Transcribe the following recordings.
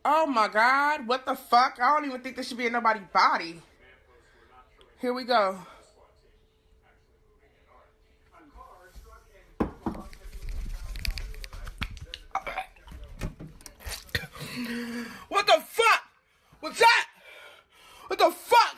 Oh my god, what the fuck? I don't even think this should be in nobody's body. Here we go. What the fuck? What's that? What the fuck?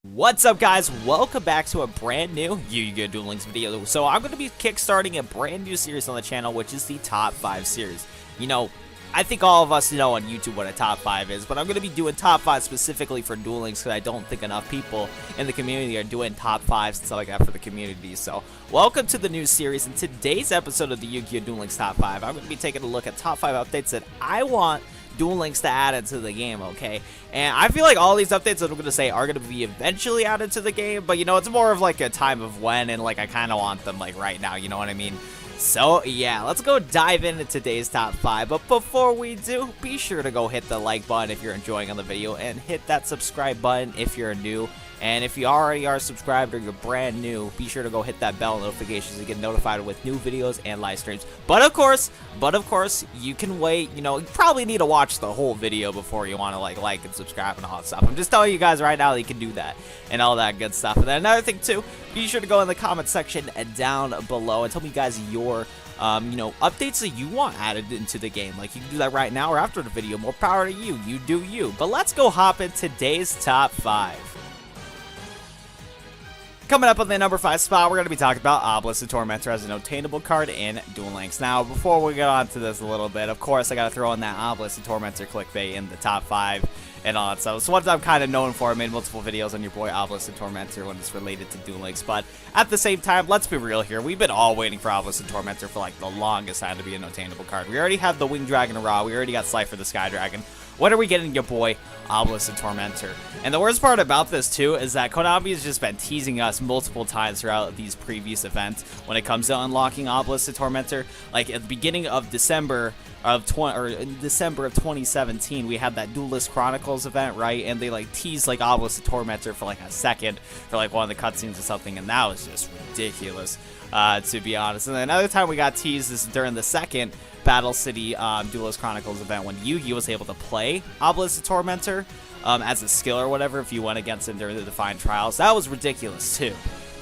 What's up, guys? Welcome back to a brand new Yu-Gi-Oh! Duel Links video. So I'm going to be kickstarting a brand new series on the channel, which is the Top 5 series. You know, I think all of us know on YouTube what a top 5 is, but I'm going to be doing top 5 specifically for Duel Links because I don't think enough people in the community are doing top 5s and stuff like that for the community. So welcome to the new series. In today's episode of the Yu-Gi-Oh! Duel Links Top 5, I'm going to be taking a look at top 5 updates that I want Duel Links to add into the game, okay? And I feel like all these updates that I'm going to say are going to be eventually added to the game, but you know, it's more of like a time of when, and like I kind of want them like right now, you know what I mean? So yeah, let's go dive into today's top 5, but before we do, be sure to go hit the like button if you're enjoying on the video, and hit that subscribe button if you're new. And if you already are subscribed or you're brand new, be sure to go hit that bell notification to get notified with new videos and live streams. But of course, you can wait. You know, you probably need to watch the whole video before you want to like and subscribe and all that stuff. I'm just telling you guys right now that you can do that and all that good stuff. And then another thing too, be sure to go in the comment section down below and tell me guys your you know, updates that you want added into the game. Like, you can do that right now or after the video. More power to you. You do you. But let's go hop in today's top 5. Coming up on the number 5 spot, we're going to be talking about Obelisk the Tormentor as an obtainable card in Duel Links. Now, before we get on to this a little bit, of course, I got to throw in that Obelisk the Tormentor clickbait in the top 5 and all that stuff. So what I'm kind of known for, I made multiple videos on your boy Obelisk the Tormentor when it's related to Duel Links. But at the same time, let's be real here. We've been all waiting for Obelisk the Tormentor for like the longest time to be an obtainable card. We already have the Winged Dragon Ra. We already got Cypher the Sky Dragon. When are we getting your boy Obelisk the Tormentor? And the worst part about this too is that Konami has just been teasing us multiple times throughout these previous events when it comes to unlocking Obelisk the Tormentor. Like at the beginning of December of 2017, we had that Duelist Chronicles event, right? And they like teased like Obelisk the Tormentor for like a second for like one of the cutscenes or something, and that was just ridiculous, to be honest. And then another time we got teased is during the second Battle City Duelist Chronicles event when Yugi was able to play Obelisk the Tormentor as a skill or whatever if you went against him during the Defined Trials. That was ridiculous too.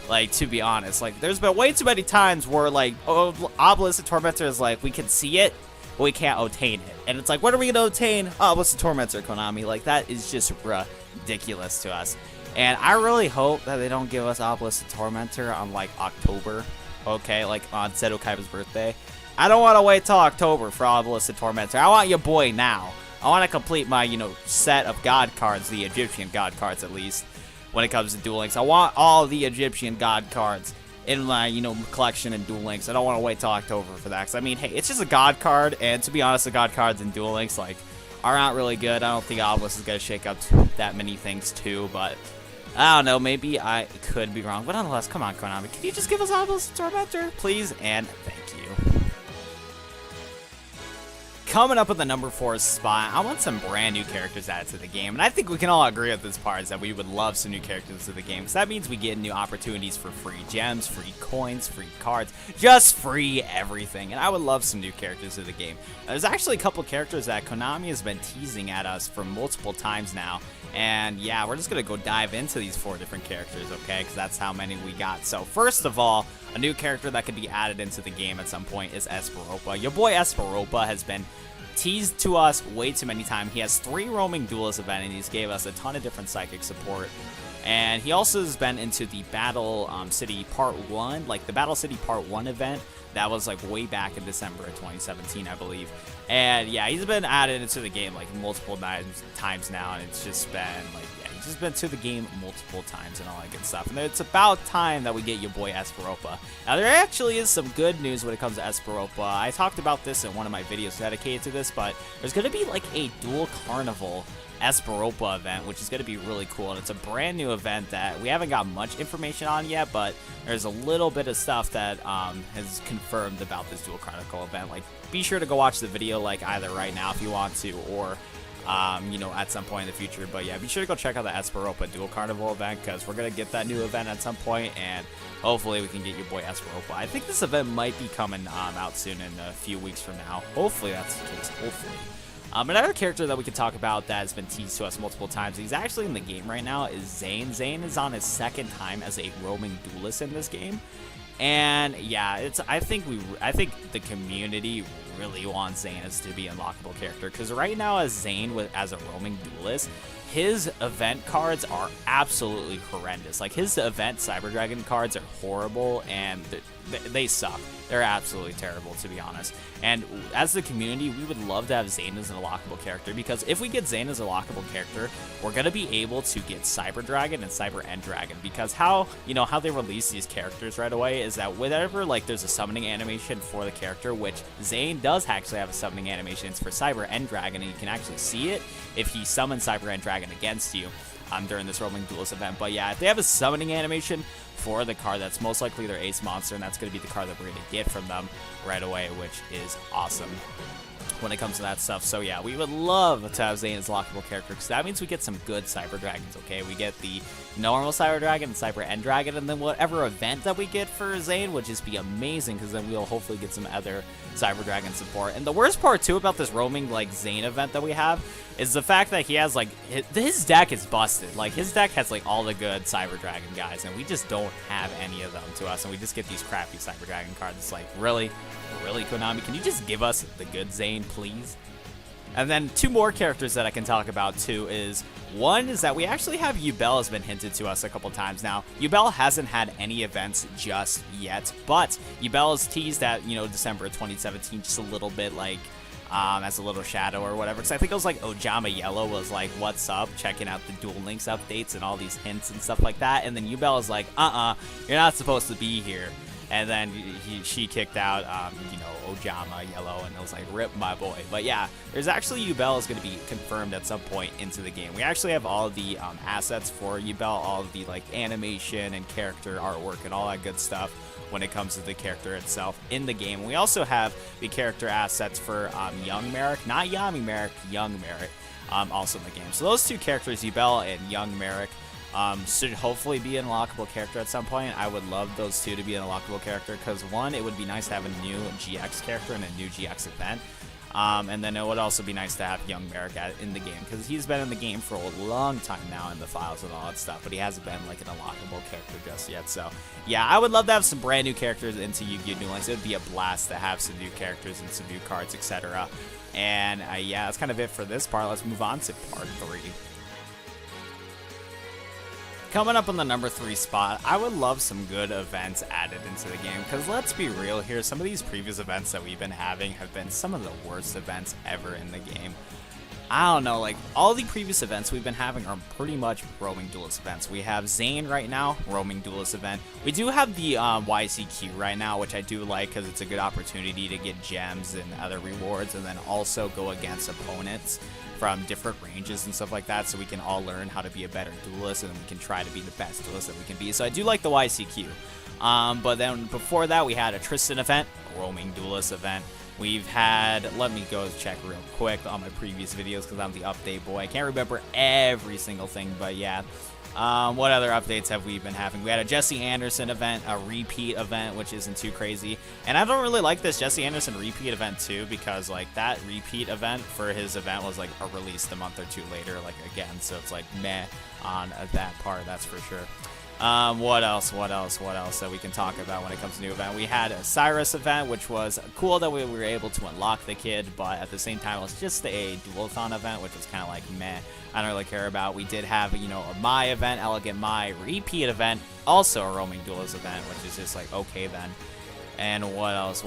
Like, to be honest, like there's been way too many times where like Obelisk the Tormentor is like, we can see it, but we can't obtain it. And it's like, what are we gonna obtain? Obelisk the Tormentor, Konami. Like, that is just ridiculous to us. And I really hope that they don't give us Obelisk the Tormentor on like October, okay, like on Seto Kaiba's birthday. I don't want to wait till October for Obelisk the Tormentor. I want your boy now. I want to complete my, you know, set of god cards, the Egyptian god cards at least, when it comes to Duel Links. I want all the Egyptian god cards in my, you know, collection in Duel Links. I don't want to wait till October for that. Because, I mean, hey, it's just a god card, and to be honest, the god cards in Duel Links, like, are not really good. I don't think Obelisk is going to shake up that many things, too, but I don't know, maybe I could be wrong. But nonetheless, come on, Konami. Can you just give us Obelisk the Tormentor, please? And thank you. Coming up at the number 4 spot, I want some brand new characters added to the game. And I think we can all agree at this part is that we would love some new characters to the game. Because that means we get new opportunities for free gems, free coins, free cards, just free everything. And I would love some new characters to the game. There's actually a couple characters that Konami has been teasing at us for multiple times now. And yeah, we're just going to go dive into these 4 different characters, okay? Because that's how many we got. So first of all, a new character that could be added into the game at some point is Esperopa. Your boy Esperopa has been teased to us way too many times. He has 3 roaming duelist event, and he's gave us a ton of different psychic support. And he also has been into the Battle City Part 1, like the Battle City Part 1 event. That was like way back in December of 2017, I believe. And yeah, he's been added into the game like multiple times now, and it's just been like, yeah, he's just been to the game multiple times and all that good stuff. And it's about time that we get your boy Esperopa. Now, there actually is some good news when it comes to Esperopa. I talked about this in one of my videos dedicated to this, but there's going to be like a Duel Carnival Esperopa event, which is going to be really cool, and it's a brand new event that we haven't got much information on yet, but there's a little bit of stuff that has confirmed about this Duel Chronicle event. Like, be sure to go watch the video like either right now if you want to, or you know, at some point in the future. But yeah, be sure to go check out the Esperopa Duel Carnival event, because we're gonna get that new event at some point, and hopefully we can get your boy Esperopa. I think this event might be coming out soon in a few weeks from now. Hopefully that's the case. Hopefully. Another character that we could talk about that has been teased to us multiple times, he's actually in the game right now, is Zane. Zane is on his second time as a roaming duelist in this game. And yeah, I think the community really wants Zane as to be an unlockable character, because right now as Zane as a roaming duelist, his event cards are absolutely horrendous. Like, his event Cyber Dragon cards are horrible, and they suck. They're absolutely terrible, to be honest. And as the community, we would love to have Zane as an unlockable character, because if we get Zane as an unlockable character, we're going to be able to get Cyber Dragon and Cyber End Dragon, because how they release these characters right away is that whenever, like, there's a summoning animation for the character, which Zane does actually have a summoning animation, it's for Cyber End Dragon, and you can actually see it if he summons Cyber End Dragon against you during this roaming duelist event. But yeah, if they have a summoning animation for the card, that's most likely their ace monster, and that's going to be the card that we're going to get from them right away, which is awesome when it comes to that stuff. So yeah, we would love to have Zane as a lockable character, because that means we get some good Cyber Dragons, okay? We get the normal Cyber Dragon and Cyber End Dragon, and then whatever event that we get for Zane would just be amazing, because then we'll hopefully get some other Cyber Dragon support. And the worst part too about this roaming, like, Zane event that we have is the fact that he has, like, his deck is busted. Like, his deck has, like, all the good Cyber Dragon guys, and we just don't have any of them to us, and we just get these crappy Cyber Dragon cards. It's like, really, Konami, can you just give us the good Zane, please? And then two more characters that I can talk about too is, one is that we actually have Ubel has been hinted to us a couple times now. Ubel hasn't had any events just yet, but Ubel is teased at, December 2017, just a little bit, like, as a little shadow or whatever. Because I think it was like Ojama Yellow was like, what's up, checking out the Duel Links updates and all these hints and stuff like that. And then Ubel is like, you're not supposed to be here. And then she kicked out, Ojama Yellow, and it was like, rip my boy. But yeah, there's actually Ubel is going to be confirmed at some point into the game. We actually have all the assets for Ubel, all of the, like, animation and character artwork and all that good stuff when it comes to the character itself in the game. We also have the character assets for Young Merrick, not Yami Merrick, Young Merrick, also in the game. So those two characters, Ubel and Young Merrick, should hopefully be an unlockable character at some point. I would love those two to be an unlockable character, because one, it would be nice to have a new GX character and a new GX event. And then it would also be nice to have Young Merrick in the game, because he's been in the game for a long time now in the files and all that stuff, but he hasn't been, like, an unlockable character just yet. So yeah, I would love to have some brand new characters into Yu-Gi-Oh! Duel Links. It would be a blast to have some new characters and some new cards, etc. And yeah, that's kind of it for this part. Let's move on to part 3. Coming up on the number 3 spot, I would love some good events added into the game, because let's be real here, some of these previous events that we've been having have been some of the worst events ever in the game. I don't know, like, all the previous events we've been having are pretty much roaming duelist events. We have Zane right now, roaming duelist event. We do have the YCQ right now, which I do like, because it's a good opportunity to get gems and other rewards, and then also go against opponents from different ranges and stuff like that, so we can all learn how to be a better duelist, and we can try to be the best duelist that we can be. So I do like the YCQ. But then before that, we had a Tristan event, a roaming duelist event. We've had, let me go check real quick on my previous videos, because I'm the update boy. I can't remember every single thing, but yeah. What other updates have we been having? We had a Jesse Anderson event, a repeat event, which isn't too crazy. And I don't really like this Jesse Anderson repeat event too, because, like, that repeat event for his event was, like, a released a month or two later, like, again. So it's like meh on that part, that's for sure. What else that we can talk about when it comes to new event? We had a Cyrus event, which was cool that we were able to unlock the kid, but at the same time, it was just a Duelathon event, which was kind of like meh. I don't really care about. We did have, a Mai event, Elegant Mai repeat event, also a roaming duelist event, which is just like, okay then. And what else?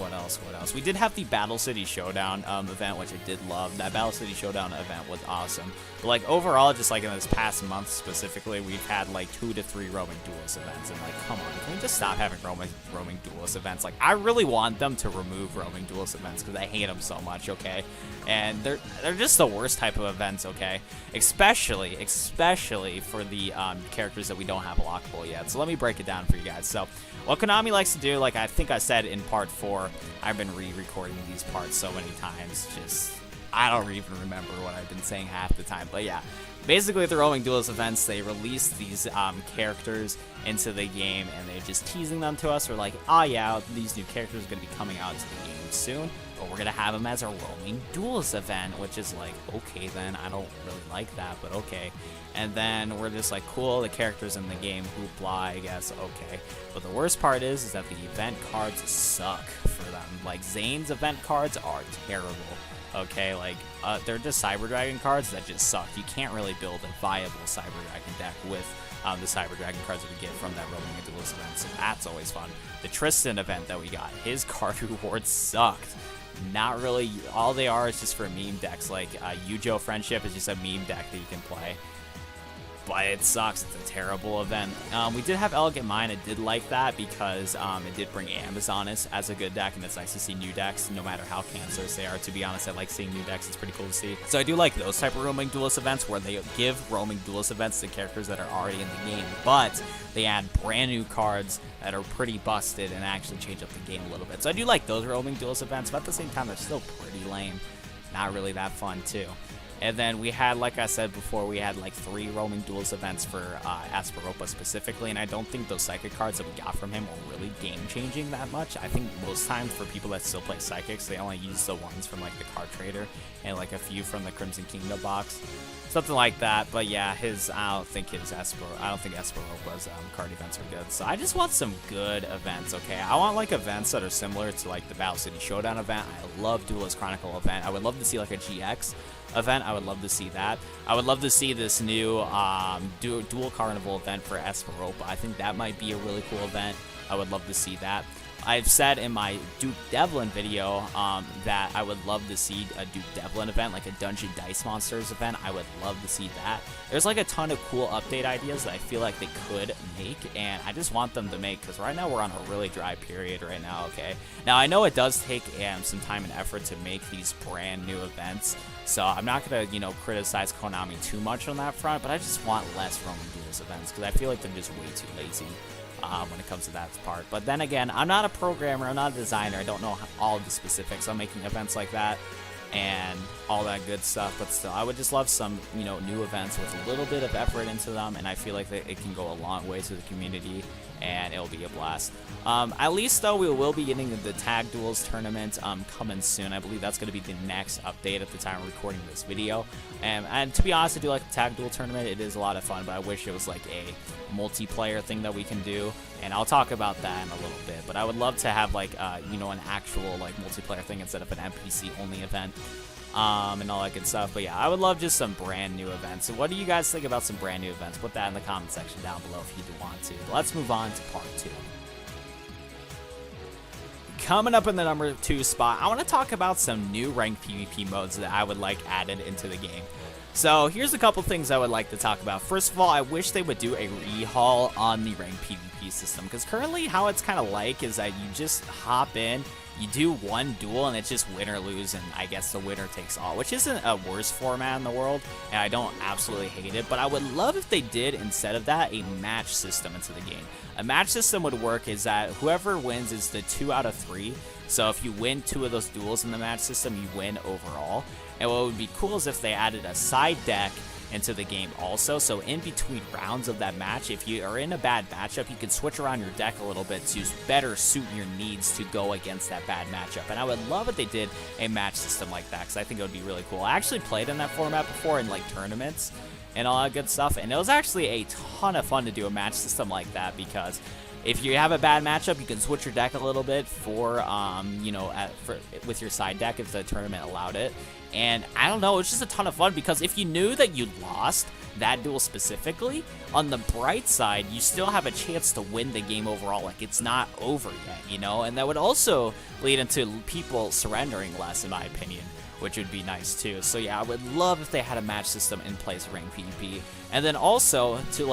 We did have the Battle City Showdown event, which I did love. That Battle City Showdown event was awesome. But, like, overall, just, like, in this past month specifically, we've had, like, 2 to 3 roaming duelist events. And, like, come on, can we just stop having roaming duelist events? Like, I really want them to remove roaming duelist events, because I hate them so much, okay? And they're just the worst type of events, okay? Especially for the characters that we don't have lockable yet. So let me break it down for you guys. So what Konami likes to do, like I think I said in part 4, I've been re-recording these parts so many times, just I don't even remember what I've been saying half the time. But yeah, basically the roaming duelist events, they release these characters into the game, and they're just teasing them to us. We're like, oh yeah, these new characters are going to be coming out into the game soon. but we're going to have him as a roaming duels event, which is like, okay, then I don't really like that, but okay. And then we're just like, cool, the characters in the game, hoopla, I guess, okay. But the worst part is that the event cards suck for them. Like, Zane's event cards are terrible, okay? Like, they're just Cyber Dragon cards that just suck. You can't really build a viable Cyber Dragon deck with the Cyber Dragon cards that we get from that roaming duelist event, so that's always fun. The Tristan event that we got, his card rewards sucked. Not really, all they are is just for meme decks. Like, Yujo Friendship is just a meme deck that you can play. But it sucks. It's a terrible event. We did have Elegant Mind. I did like that because it did bring Amazoness as a good deck, and it's nice to see new decks, no matter how cancerous they are. To be honest, I like seeing new decks. It's pretty cool to see. So I do like those type of roaming duelist events where they give roaming duelist events to characters that are already in the game, but they add brand new cards that are pretty busted and actually change up the game a little bit. So I do like those roaming duelist events, but at the same time, they're still pretty lame. Not really that fun, too. And then we had, like I said before, we had like 3 roaming duels events for Asperopa specifically, and I don't think those psychic cards that we got from him were really game-changing that much. I think most times for people that still play psychics, they only use the ones from like the card trader and like a few from the Crimson Kingdom box. Something like that, but yeah, I don't think Asperopa's card events are good. So I just want some good events, okay? I want like events that are similar to like the Battle City Showdown event. I love Duelist Chronicle event. I would love to see like a GX event. I would love to see that. I would love to see this new Duel Carnival event for Asperopa. I think that might be a really cool event. I would love to see that. I've said in my Duke Devlin video that I would love to see a Duke Devlin event, like a Dungeon Dice Monsters event. I would love to see that. There's like a ton of cool update ideas that I feel like they could make, and I just want them to make, because right now we're on a really dry period right now, okay? Now, I know it does take some time and effort to make these brand new events, so I'm not going to, criticize Konami too much on that front, but I just want less roaming duels events, because I feel like they're just way too lazy when it comes to that part. But then again, I'm not a programmer, I'm not a designer, I don't know all of the specifics on making events like that and all that good stuff, but still, I would just love some, new events with a little bit of effort into them, and I feel like that it can go a long way to the community, and it'll be a blast. At least, though, we will be getting the Tag Duels tournament coming soon. I believe that's going to be the next update at the time of recording this video. And to be honest, I do like the Tag Duel tournament. It is a lot of fun, but I wish it was like a multiplayer thing that we can do, and I'll talk about that in a little bit. But I would love to have like an actual like multiplayer thing instead of an NPC only event, and all that good stuff. But yeah, I would love just some brand new events. So what do you guys think about some brand new events? Put that in the comment section down below if you do want to. But let's move on to part 2. Coming up in the number 2 spot, I want to talk about some new ranked PvP modes that I would like added into the game. So here's a couple things I would like to talk about. First of all, I wish they would do a rehaul on the ranked PvP system, because currently how it's kind of like is that you just hop in, you do one duel, and it's just win or lose, and I guess the winner takes all, which isn't a worst format in the world, and I don't absolutely hate it, but I would love if they did, instead of that, a match system into the game. A match system would work is that whoever wins is the 2 out of 3, so if you win 2 of those duels in the match system, you win overall. And what would be cool is if they added a side deck into the game also, so in between rounds of that match, if you are in a bad matchup, you can switch around your deck a little bit to better suit your needs to go against that bad matchup. And I would love if they did a match system like that, because I think it would be really cool. I actually played in that format before in like tournaments and all that good stuff, and it was actually a ton of fun to do a match system like that, because if you have a bad matchup, you can switch your deck a little bit for, with your side deck if the tournament allowed it. And I don't know, it's just a ton of fun, because if you knew that you lost that duel specifically, on the bright side, you still have a chance to win the game overall. Like, it's not over yet, and that would also lead into people surrendering less, in my opinion, which would be nice too. So yeah, I would love if they had a match system in place for ranked PvP. And then also to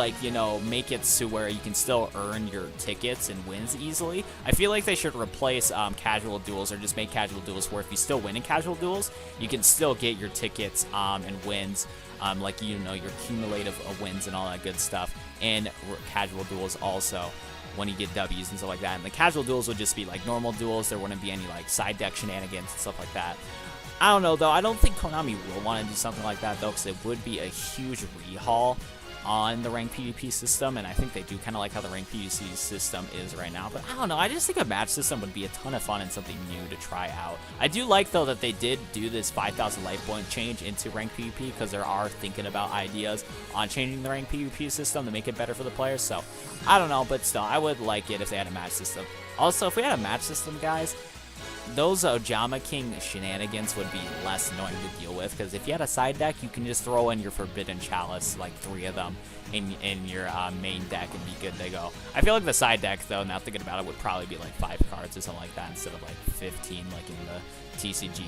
make it to where you can still earn your tickets and wins easily. I feel like they should replace casual duels, or just make casual duels where if you still win in casual duels, you can still get your tickets and wins, your cumulative wins and all that good stuff in casual duels also, when you get W's and stuff like that. And the casual duels would just be like normal duels. There wouldn't be any like side deck shenanigans and stuff like that. I don't know, though. I don't think Konami will want to do something like that, though, because it would be a huge rehaul on the ranked PvP system, and I think they do kind of like how the ranked PvP system is right now. But I don't know, I just think a match system would be a ton of fun and something new to try out. I do like, though, that they did do this 5,000 life point change into ranked PvP, because they are thinking about ideas on changing the ranked PvP system to make it better for the players. So I don't know, but still, I would like it if they had a match system. Also, if we had a match system, guys, those Ojama King shenanigans would be less annoying to deal with, because if you had a side deck, you can just throw in your Forbidden Chalice, like 3 of them, in your main deck and be good to go. I feel like the side deck, though, now thinking about it, would probably be like 5 cards or something like that instead of like 15 like in the TCG.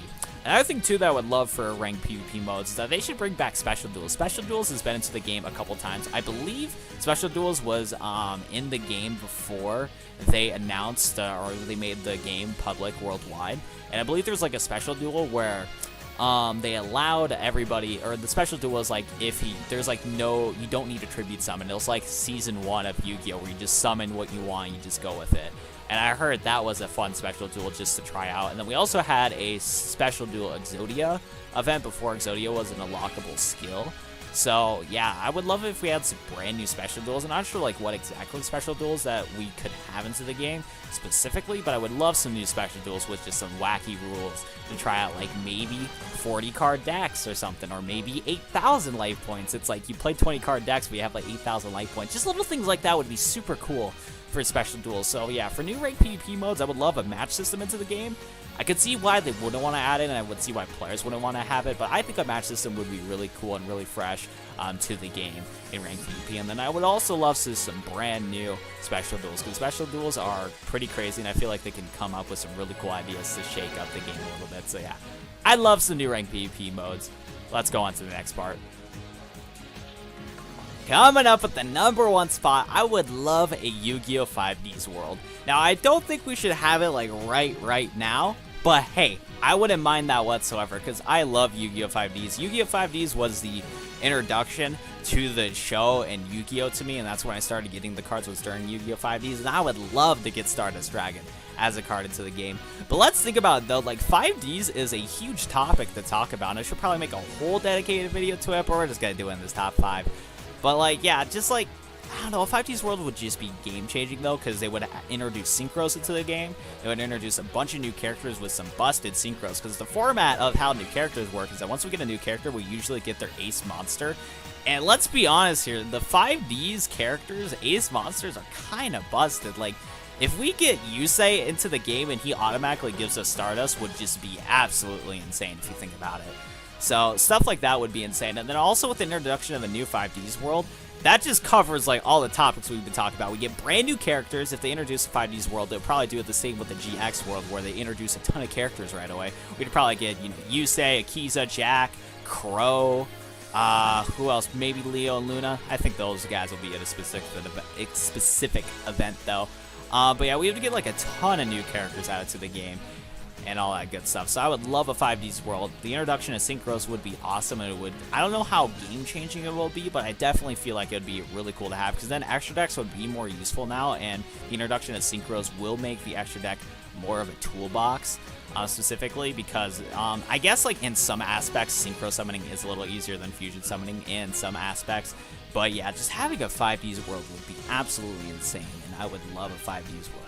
Another thing, too, that I would love for ranked PvP modes is that they should bring back Special Duels. Special Duels has been into the game a couple times. I believe Special Duels was in the game before they announced or they made the game public worldwide. And I believe there's like a Special Duel where they allowed everybody, or the Special Duel was like there's like no, you don't need to tribute summon. It was like Season 1 of Yu-Gi-Oh! Where you just summon what you want, you just go with it. And I heard that was a fun Special Duel just to try out. And then we also had a Special Duel Exodia event before Exodia was an unlockable skill. So, yeah, I would love it if we had some brand new Special Duels. I'm not sure, like, what exactly Special Duels that we could have into the game specifically, but I would love some new Special Duels with just some wacky rules to try out, like, maybe 40-card decks or something, or maybe 8,000 life points. It's like you play 20-card decks, but you have, like, 8,000 life points. Just little things like that would be super cool for Special Duels. So, yeah, for new ranked PvP modes, I would love a match system into the game. I could see why they wouldn't want to add it, and I would see why players wouldn't want to have it, but I think a match system would be really cool and really fresh to the game in ranked PvP. And then I would also love to see some brand new Special Duels, because Special Duels are pretty crazy, and I feel like they can come up with some really cool ideas to shake up the game a little bit. So yeah, I love some new ranked PvP modes. Let's go on to the next part. Coming up at the #1 spot, I would love a Yu-Gi-Oh! 5Ds world. Now, I don't think we should have it like right now, but hey, I wouldn't mind that whatsoever, because I love Yu-Gi-Oh! 5Ds. Yu-Gi-Oh! 5Ds was the introduction to the show and Yu-Gi-Oh! To me, and that's when I started getting the cards, was during Yu-Gi-Oh! 5Ds, and I would love to get Stardust Dragon as a card into the game. But let's think about it, though. Like, 5Ds is a huge topic to talk about, and I should probably make a whole dedicated video to it, but we're just gonna do it in this top 5. But, like, yeah, just, like, I don't know, 5D's World would just be game-changing, though, because they would introduce Synchros into the game. They would introduce a bunch of new characters with some busted Synchros, because the format of how new characters work is that once we get a new character, we usually get their ace monster. And let's be honest here, the 5D's characters, ace monsters, are kind of busted. Like, if we get Yusei into the game and he automatically gives us Stardust, would just be absolutely insane if you think about it. So, stuff like that would be insane. And then also with the introduction of the new 5D's world, that just covers like all the topics we've been talking about. We get brand new characters. If they introduce a 5D's world, they'll probably do it the same with the GX world, where they introduce a ton of characters right away. We'd probably get, you know, Yusei, Akiza, Jack, Crow, who else? Maybe Leo and Luna. I think those guys will be at a specific event, though. But yeah, we have to get like a ton of new characters added to the game and all that good stuff. So I would love a 5D's world. The introduction of Synchros would be awesome, and it would, I don't know how game-changing it will be, but I definitely feel like it would be really cool to have, because then extra decks would be more useful now, and the introduction of Synchros will make the extra deck more of a toolbox, specifically because I guess like in some aspects Synchro summoning is a little easier than fusion summoning in some aspects. But yeah, just having a 5D's world would be absolutely insane, and I would love a 5D's world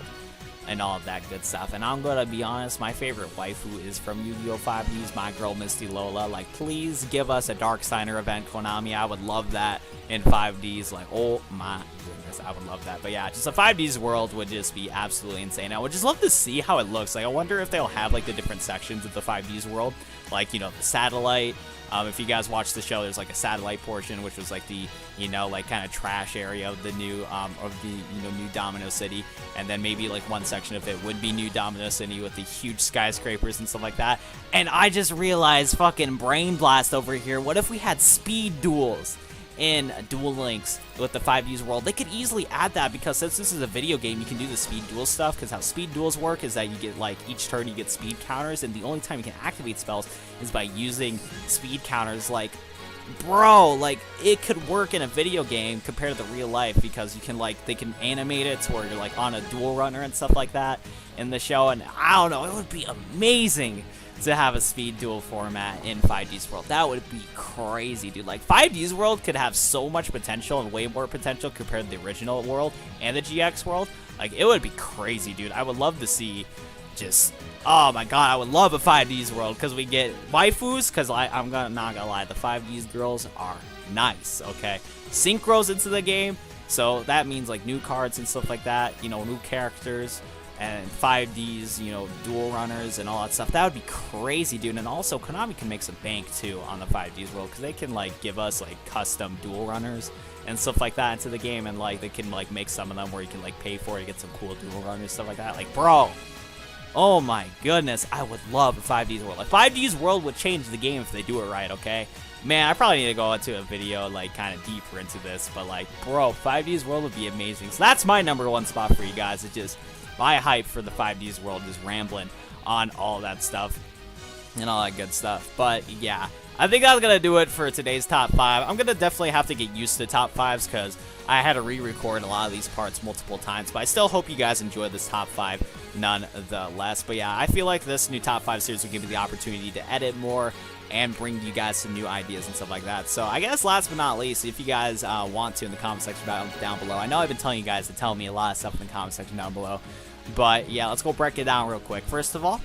and all of that good stuff. And I'm gonna be honest, my favorite waifu is from Yu-Gi-Oh! 5Ds, my girl Misty Lola. Like, please give us a Dark Signer event, Konami. I would love that in 5Ds. Like, oh my goodness, I would love that. But yeah, just a 5Ds world would just be absolutely insane. I would just love to see how it looks. Like, I wonder if they'll have like the different sections of the 5Ds world, like, you know, the satellite. If you guys watch the show, there's like a satellite portion, which was like the, you know, like kind of trash area of the new, new Domino City. And then maybe like one section of it would be new Domino City with the huge skyscrapers and stuff like that. And I just realized, fucking brain blast over here, what if we had speed duels in Duel Links with the 5Ds world? They could easily add that, because since this is a video game, you can do the speed duel stuff, because how speed duels work is that you get, like, each turn you get speed counters, and the only time you can activate spells is by using speed counters. Like, bro, like, it could work in a video game compared to the real life, because you can, like, they can animate it to where you're, like, on a duel runner and stuff like that in the show, and I don't know, it would be amazing to have a speed duel format in 5D's World. That would be crazy, dude. Like, 5D's World could have so much potential and way more potential compared to the original world and the GX world. Like, it would be crazy, dude. I would love to see just, oh my god, I would love a 5D's World because we get waifus, because I'm not gonna lie, the 5D's girls are nice, okay? Synchros into the game, so that means like new cards and stuff like that, you know, new characters, and 5Ds, you know, dual runners and all that stuff. That would be crazy, dude. And also, Konami can make some bank, too, on the 5Ds world, because they can, like, give us, like, custom dual runners and stuff like that into the game, and, like, they can, like, make some of them where you can, like, pay for it to get some cool dual runners, stuff like that. Like, bro, oh my goodness, I would love a 5Ds world. Like, 5Ds world would change the game if they do it right, okay? Man, I probably need to go into a video, like, kind of deeper into this, but, like, bro, 5Ds world would be amazing. So that's my #1 spot for you guys. It just, my hype for the 5D's world is rambling on all that stuff and all that good stuff. But yeah, I think that's gonna do it for today's top 5. I'm gonna definitely have to get used to top 5s because I had to re-record a lot of these parts multiple times, but I still hope you guys enjoyed this top 5 nonetheless. But yeah, I feel like this new top 5 series will give me the opportunity to edit more and bring you guys some new ideas and stuff like that. So I guess last but not least, if you guys want to, in the comment section down below, I know I've been telling you guys to tell me a lot of stuff in the comment section down below, but yeah, let's go break it down real quick. First of all,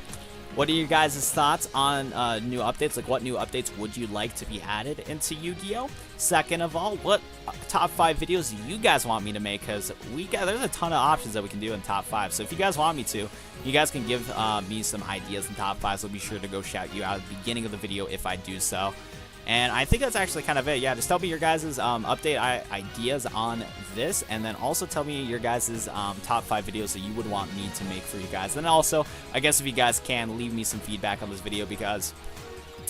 what are you guys' thoughts on new updates? Like, what new updates would you like to be added into Yu-Gi-Oh? Second of all, what top 5 videos do you guys want me to make? Because there's a ton of options that we can do in top 5. So if you guys want me to, you guys can give me some ideas in top 5. So I'll be sure to go shout you out at the beginning of the video if I do so. And I think that's actually kind of it. Yeah, just tell me your guys' update ideas on this, and then also tell me your guys' top 5 videos that you would want me to make for you guys. And then also, I guess if you guys can, leave me some feedback on this video because,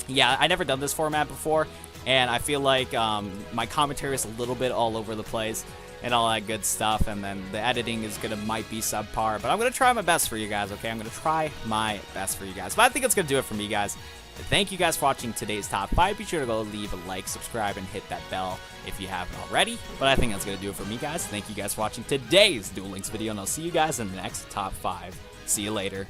yeah, I never done this format before, and I feel like my commentary is a little bit all over the place and all that good stuff, and then the editing is might be subpar, but I'm gonna try my best for you guys, okay? I'm gonna try my best for you guys. But I think that's gonna do it for me, guys. Thank you guys for watching today's top 5. Be sure to go leave a like, subscribe, and hit that bell if you haven't already. But I think that's going to do it for me, guys. Thank you guys for watching today's Duel Links video, and I'll see you guys in the next top 5. See you later.